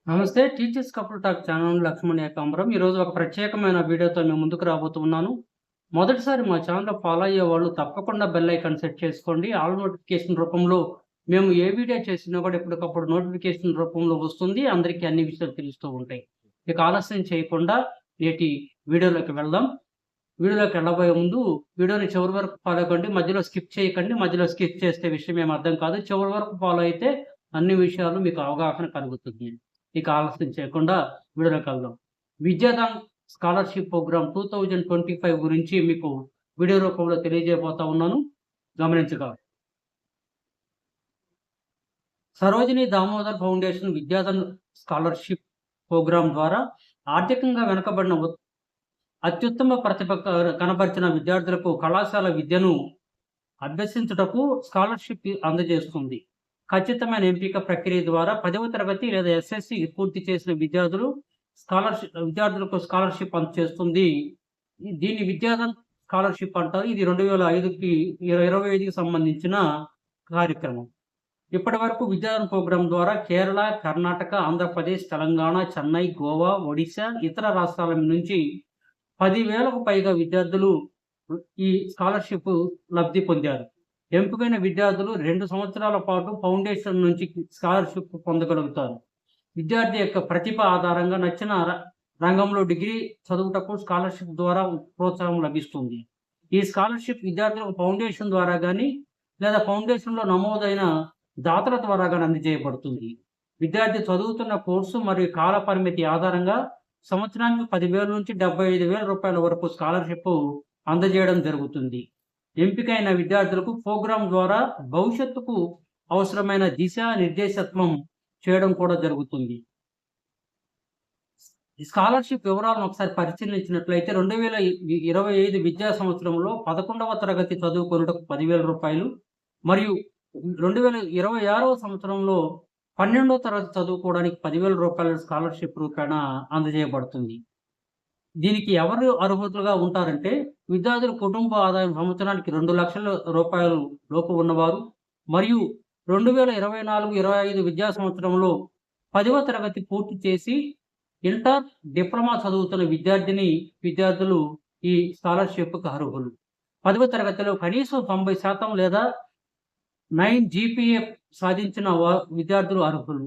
నమస్తే. Teachers couple talk channel Lakshman Ekambaram. ఈరోజు ఒక ప్రత్యేకమైన వీడియోతో మేము ముందుకు రాబోతున్నాను. మొదటిసారి మా ఛానల్ ఫాలో అయ్యేవాళ్ళు తప్పకుండా బెల్ ఐకాన్ సెట్ చేసుకోండి. ఆల్ నోటిఫికేషన్ రూపంలో మేము ఏ వీడియో చేసినా కూడా ఎప్పటికప్పుడు నోటిఫికేషన్ రూపంలో వస్తుంది. అందరికీ అన్ని విషయాలు తెలుస్తూ ఉంటాయి. ఇక ఆలస్యం చేయకుండా నేటి వీడియోలోకి వెళ్దాం. వీడియోలోకి వెళ్ళబోయే ముందు వీడియోని చివరి వరకు ఫాలో కండి. మధ్యలో స్కిప్ చేయకండి. మధ్యలో స్కిప్ చేస్తే విషయం ఏమి అర్థం కాదు. చివరి వరకు ఫాలో అయితే అన్ని విషయాలు మీకు అవగాహన కలుగుతుంది. ఇక ఆలస్యం చేయకుండా వీడియోలోకి వెళ్దాం. విద్యాదాన్ స్కాలర్‌షిప్ ప్రోగ్రామ్ 2025 గురించి మీకు వీడియో రూపంలో తెలియజేయబోతా ఉన్నాను. గమనించగలరు. Sarojini Damodar foundation Vidyadhan scholarship programme ద్వారా ఆర్థికంగా వెనుకబడిన అత్యుత్తమ ప్రతిభ కనబరిచిన విద్యార్థులకు కళాశాల విద్యను అభ్యసించుటకు స్కాలర్‌షిప్ అందజేస్తుంది. ఖచ్చితమైన ఎంపిక ప్రక్రియ ద్వారా 10వ తరగతి లేదా ఎస్ఎస్సి పూర్తి చేసిన విద్యార్థులకు స్కాలర్‌షిప్ అందజేస్తుంది. దీన్ని విద్యాధన్ స్కాలర్‌షిప్ అంటారు. ఇది 2005కి 25కి సంబంధించిన కార్యక్రమం. ఇప్పటివరకు విద్యాధన్ ప్రోగ్రాం ద్వారా కేరళ, కర్ణాటక, ఆంధ్రప్రదేశ్, తెలంగాణ, చెన్నై, గోవా, ఒడిశా, ఇతర రాష్ట్రాల నుంచి 10,000కు పైగా విద్యార్థులు ఈ స్కాలర్‌షిప్ లబ్ధి పొందారు. ఎంపికైన విద్యార్థులు 2 సంవత్సరాల పాటు ఫౌండేషన్ నుంచి స్కాలర్‌షిప్ పొందగలుగుతారు. విద్యార్థి యొక్క ప్రతిభ ఆధారంగా నచ్చిన రంగంలో డిగ్రీ చదువుటకు స్కాలర్‌షిప్ ద్వారా ప్రోత్సాహం లభిస్తుంది. ఈ స్కాలర్‌షిప్ విద్యార్థులకు ఫౌండేషన్ ద్వారా గానీ, లేదా ఫౌండేషన్‌లో నమోదైన దాతల ద్వారా గానీ అందజేయబడుతుంది. విద్యార్థి చదువుతున్న కోర్సు మరియు కాల పరిమితి ఆధారంగా సంవత్సరానికి 10,000 నుంచి 75,000 రూపాయల వరకు స్కాలర్‌షిప్ అందజేయడం జరుగుతుంది. ఎంపికైన విద్యార్థులకు ప్రోగ్రాం ద్వారా భవిష్యత్తుకు అవసరమైన నిర్దేశత్వం చేయడం కూడా జరుగుతుంది. స్కాలర్‌షిప్ వివరాలను ఒకసారి పరిశీలించినట్లయితే 2025 విద్యా సంవత్సరంలో 11వ తరగతి చదువుకొనుటకు 10,000 రూపాయలు మరియు 2026వ సంవత్సరంలో 12వ తరగతి చదువుకోవడానికి 10,000 రూపాయల స్కాలర్‌షిప్ రూపేణ అందజేయబడుతుంది. దీనికి ఎవరు అర్హులుగా ఉంటారంటే, విద్యార్థుల కుటుంబ ఆదాయం సంవత్సరానికి 2,00,000 రూపాయలు లోపు ఉన్నవారు మరియు 2024-25 విద్యా సంవత్సరంలో 10వ తరగతి పూర్తి చేసి ఇంటర్, డిప్లొమా చదువుతున్న విద్యార్థులు ఈ స్కాలర్‌షిప్‌కు అర్హులు. 10వ తరగతిలో కనీసం 90% లేదా 9 జీపీఏ సాధించిన విద్యార్థులు అర్హులు.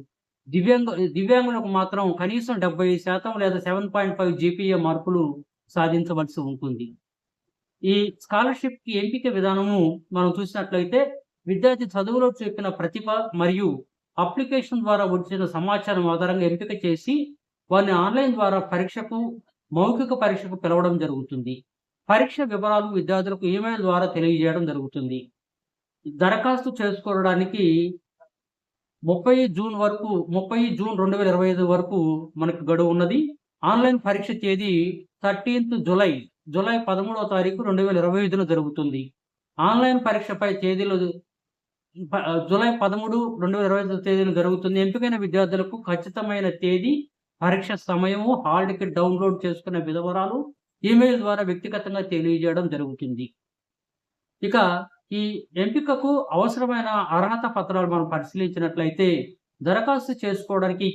దివ్యాంగులకు మాత్రం కనీసం 70% లేదా 7.5 జీపీఏ మార్కులు సాధించవలసి ఉంటుంది. ఈ స్కాలర్‌షిప్‌కి ఎంపిక విధానము మనం చూసినట్లయితే, విద్యార్థి చదువులో చూపిన ప్రతిభ మరియు అప్లికేషన్ ద్వారా వచ్చిన సమాచారం ఆధారంగా ఎంపిక చేసి, వారిని ఆన్‌లైన్ ద్వారా మౌఖిక పరీక్షకు పిలవడం జరుగుతుంది. పరీక్ష వివరాలు విద్యార్థులకు ఈమెయిల్ ద్వారా తెలియజేయడం జరుగుతుంది. దరఖాస్తు చేసుకోవడానికి 30 జూన్ 2025 వరకు మనకు గడువు ఉన్నది. ఆన్‌లైన్ పరీక్ష తేదీ 13th జూలై 13వ తారీఖు 2025 జరుగుతుంది. ఆన్‌లైన్ పరీక్షపై తేదీలు జూలై 13, 2025 తేదీన జరుగుతుంది. ఎంపికైన విద్యార్థులకు ఖచ్చితమైన తేదీ, పరీక్ష సమయము, హాల్ టికెట్ డౌన్‌లోడ్ చేసుకునే వివరాలు ఈమెయిల్ ద్వారా వ్యక్తిగతంగా తెలియజేయడం జరుగుతుంది. ఇక ఈ ఎంపికకు అవసరమైన అర్హత పత్రాలు మనం పరిశీలించినట్లయితే, దరఖాస్తు చేసుకోవడానికి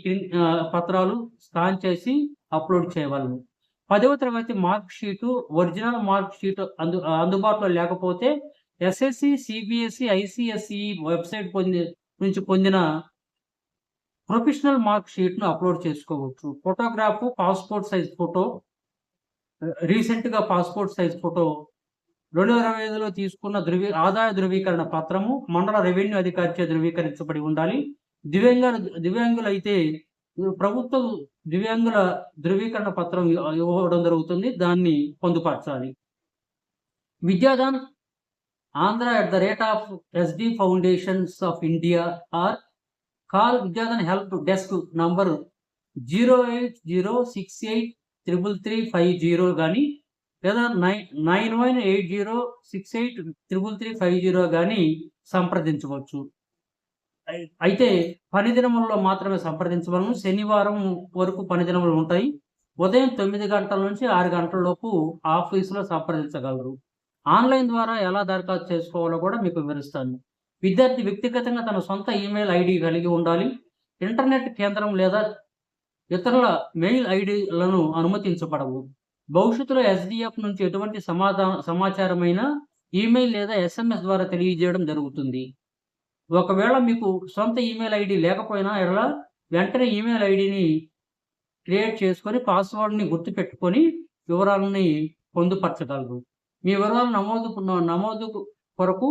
పత్రాలు స్కాన్ చేసి అప్‌లోడ్ చేయవలెను. 10వ తరగతి mark sheet, original mark sheet అందుబాటులో లేకపోతే ఎస్ఎస్‌సి, సిబిఎస్‌ఈ, ఐసీఎస్‌ఈ వెబ్‌సైట్ నుంచి పొందిన ప్రొఫెషనల్ మార్క్ షీట్‌ను అప్‌లోడ్ చేసుకోవచ్చు. ఫోటోగ్రాఫ్, పాస్‌పోర్ట్ సైజ్ ఫోటో, రీసెంట్‌గా పాస్‌పోర్ట్ సైజ్ ఫోటో, 2025లో తీసుకున్న ఆదాయ ధృవీకరణ పత్రము, మండల రెవెన్యూ అధికారిచే ధృవీకరించబడి ఉండాలి. దివ్యాంగులైతే ప్రభుత్వ దివ్యాంగుల ధృవీకరణ పత్రం ఇవ్వడం జరుగుతుంది. దాన్ని పొందుపరచాలి. Vidyadaan Andhra@SD Foundations of India or call Vidyadhan help desk number 08068333350 గాని లేదా 918068333350 గాని సంప్రదించవచ్చు. అయితే పని దినములలో మాత్రమే సంప్రదించవలను. శనివారం వరకు పని దినములు ఉంటాయి. ఉదయం 9 గంటల నుంచి 6 గంటల లోపు ఆఫీసులో సంప్రదించగలరు. ఆన్‌లైన్ ద్వారా ఎలా దరఖాస్తు చేసుకోవాలో కూడా మీకు వివరిస్తాను. విద్యార్థి వ్యక్తిగతంగా తన సొంత ఈమెయిల్ ఐడీ కలిగి ఉండాలి. ఇంటర్నెట్ కేంద్రం లేదా ఇతరుల మెయిల్ ఐడీలను అనుమతించబడవు. భవిష్యత్తులో ఎస్‌డిఎఫ్ నుంచి ఎటువంటి సమాచారమైనా ఈమెయిల్ లేదా ఎస్ఎంఎస్ ద్వారా తెలియజేయడం జరుగుతుంది. ఒకవేళ మీకు సొంత ఈమెయిల్ ఐడీ లేకపోయినా వెంటనే ఈమెయిల్ ఐడీని క్రియేట్ చేసుకొని పాస్వర్డ్‌ని గుర్తుపెట్టుకొని వివరాలని పొందుపరచగలరు. మీ వివరాల నమోదు కొరకు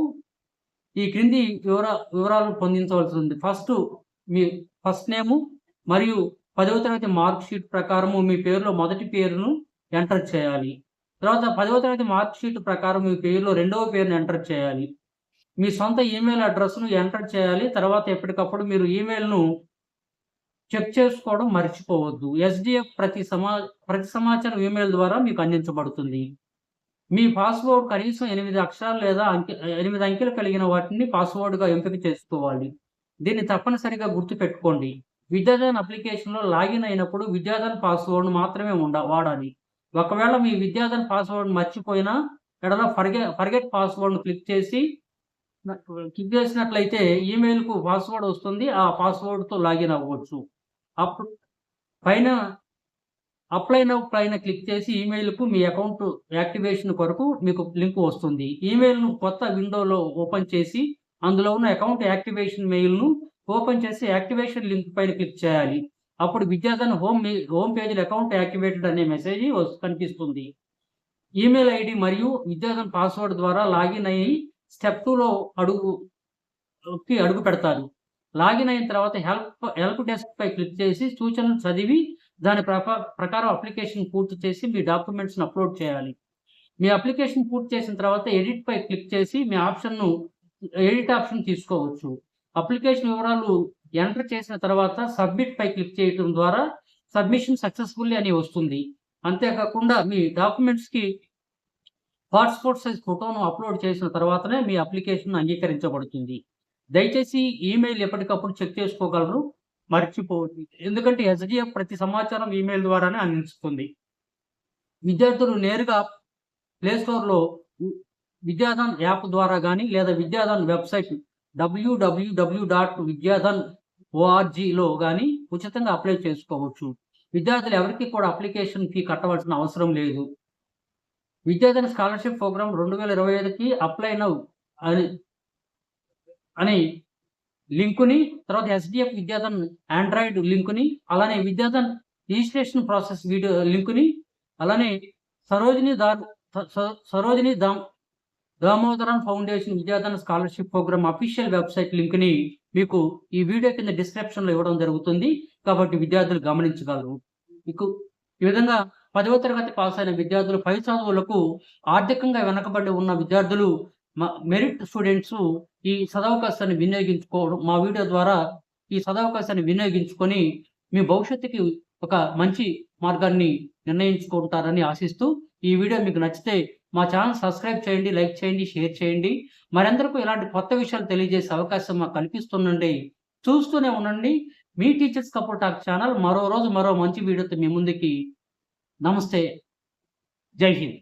ఈ క్రింది వివరాలు పొందించవలసి ఉంది. మీ ఫస్ట్ నేము మరియు 10వ తరగతి మార్క్ షీట్ ప్రకారము మీ పేరులో మొదటి పేరును ఎంటర్ చేయాలి. తర్వాత 10వ తరగతి మార్క్ షీట్ ప్రకారం మీ పేరులో రెండవ పేరును ఎంటర్ చేయాలి. మీ సొంత ఈమెయిల్ అడ్రస్‌ను ఎంటర్ చేయాలి. తర్వాత ఎప్పటికప్పుడు మీరు ఈమెయిల్‌ను చెక్ చేసుకోవడం మర్చిపోవద్దు. ఎస్‌డిఎఫ్ ప్రతి సమాచారం ఈమెయిల్ ద్వారా మీకు అందించబడుతుంది. మీ పాస్‌వర్డ్ కనీసం 8 అక్షరాలు లేదా 8 అంకెలు కలిగిన వాటిని పాస్‌వర్డ్‌గా ఎంపిక చేసుకోవాలి. దీన్ని తప్పనిసరిగా గుర్తుపెట్టుకోండి. విద్యాధన్ అప్లికేషన్‌లో లాగిన్ అయినప్పుడు విద్యాధన్ పాస్‌వర్డ్‌ను మాత్రమే వాడాలి. ఒకవేళ మీ విద్యాధన్ పాస్‌వర్డ్ మర్చిపోయినా ఫర్గెట్ పాస్‌వర్డ్‌ను క్లిక్ చేసినట్లయితే ఈమెయిల్‌కు పాస్‌వర్డ్ వస్తుంది. ఆ పాస్‌వర్డ్‌తో లాగిన్ అవ్వచ్చు. అప్పుడు పైన అప్లై నౌ పైన క్లిక్ చేసి ఈమెయిల్‌కు మీ అకౌంట్ యాక్టివేషన్ కొరకు మీకు లింక్ వస్తుంది. ఈమెయిల్‌ను కొత్త విండోలో ఓపెన్ చేసి అందులో ఉన్న అకౌంట్ యాక్టివేషన్ మెయిల్‌ను ఓపెన్ చేసి యాక్టివేషన్ లింక్ పైన క్లిక్ చేయాలి. అప్పుడు విద్యాధన్ హోమ్ పేజ్‌లో అకౌంట్ యాక్టివేటెడ్ అనే మెసేజ్ కనిపిస్తుంది. ఈమెయిల్ ఐడీ మరియు విద్యాధన్ పాస్వర్డ్ ద్వారా లాగిన్ అయ్యి స్టెప్ 2లో అడుగు పెడతారు. లాగిన్ అయిన తర్వాత హెల్ప్ డెస్క్ పై క్లిక్ చేసి సూచనలు చదివి దాని ప్రకారం అప్లికేషన్ పూర్తి చేసి మీ డాక్యుమెంట్స్‌ని అప్‌లోడ్ చేయాలి. మీ అప్లికేషన్ పూర్తి చేసిన తర్వాత ఎడిట్ పై క్లిక్ చేసి మీ ఎడిట్ ఆప్షన్ తీసుకోవచ్చు. అప్లికేషన్ వివరాలు ఎంటర్ చేసిన తర్వాత సబ్మిట్ పై క్లిక్ చేయడం ద్వారా సబ్మిషన్ సక్సెస్‌ఫుల్లీ అని వస్తుంది. అంతేకాకుండా మీ డాక్యుమెంట్స్‌కి పాస్‌పోర్ట్ సైజ్ ఫోటోను అప్‌లోడ్ చేసిన తర్వాతనే మీ అప్లికేషన్ అంగీకరించబడుతుంది. దయచేసి ఈమెయిల్ ఎప్పటికప్పుడు చెక్ చేసుకోగలరు. మర్చిపోవద్దు. ఎందుకంటే ఎస్‌డిఎఫ్ ప్రతి సమాచారం ఈమెయిల్ ద్వారానే అందిస్తుంది. విద్యార్థులు నేరుగా ప్లే స్టోర్‌లో విద్యాధన్ యాప్ ద్వారా గాని లేదా విద్యాధన్ వెబ్‌సైట్ www.vidyadhan.orgలో గాని ఉచితంగా అప్లై చేసుకోవచ్చు. విద్యార్థులు ఎవరికీ కూడా అప్లికేషన్ ఫీ కట్టవలసిన అవసరం లేదు. విద్యాధన్ స్కాలర్‌షిప్ ప్రోగ్రామ్ 2025కి అప్లై నౌ అని లింకుని, తర్వాత ఎస్‌డిఎఫ్ విద్యాధన్ ఆండ్రాయిడ్ లింకుని, అలానే విద్యాధన్ రిజిస్ట్రేషన్ ప్రాసెస్ వీడియో లింకుని, అలానే Sarojini Damodaran foundation Vidyadhan scholarship programme official website లింక్‌ని మీకు ఈ వీడియో కింద డిస్క్రిప్షన్‌లో ఇవ్వడం జరుగుతుంది. కాబట్టి విద్యార్థులు గమనించగలరు. మీకు ఈ విధంగా 10వ తరగతి పాస్ అయిన విద్యార్థులు పై చదువులకు ఆర్థికంగా వెనకబడి ఉన్న విద్యార్థులు మెరిట్ స్టూడెంట్స్ ఈ సదవకాశాన్ని వినియోగించుకోవడం, మా వీడియో ద్వారా ఈ సదవకాశాన్ని వినియోగించుకొని మీ భవిష్యత్తుకి ఒక మంచి మార్గాన్ని నిర్ణయించుకుంటారని ఆశిస్తూ, ఈ వీడియో మీకు నచ్చితే మా ఛానల్ సబ్స్క్రైబ్ చేయండి, లైక్ చేయండి, షేర్ చేయండి. మరందరికీ ఇలాంటి కొత్త విషయాలు తెలియజేసే అవకాశం మాకు కల్పిస్తుండండి. చూస్తూనే ఉండండి. మీ టీచర్స్ కపుల్ టాక్ ఛానల్. మరో రోజు మరో మంచి వీడియోతో మీ ముందుకి. నమస్తే. జై హింద్.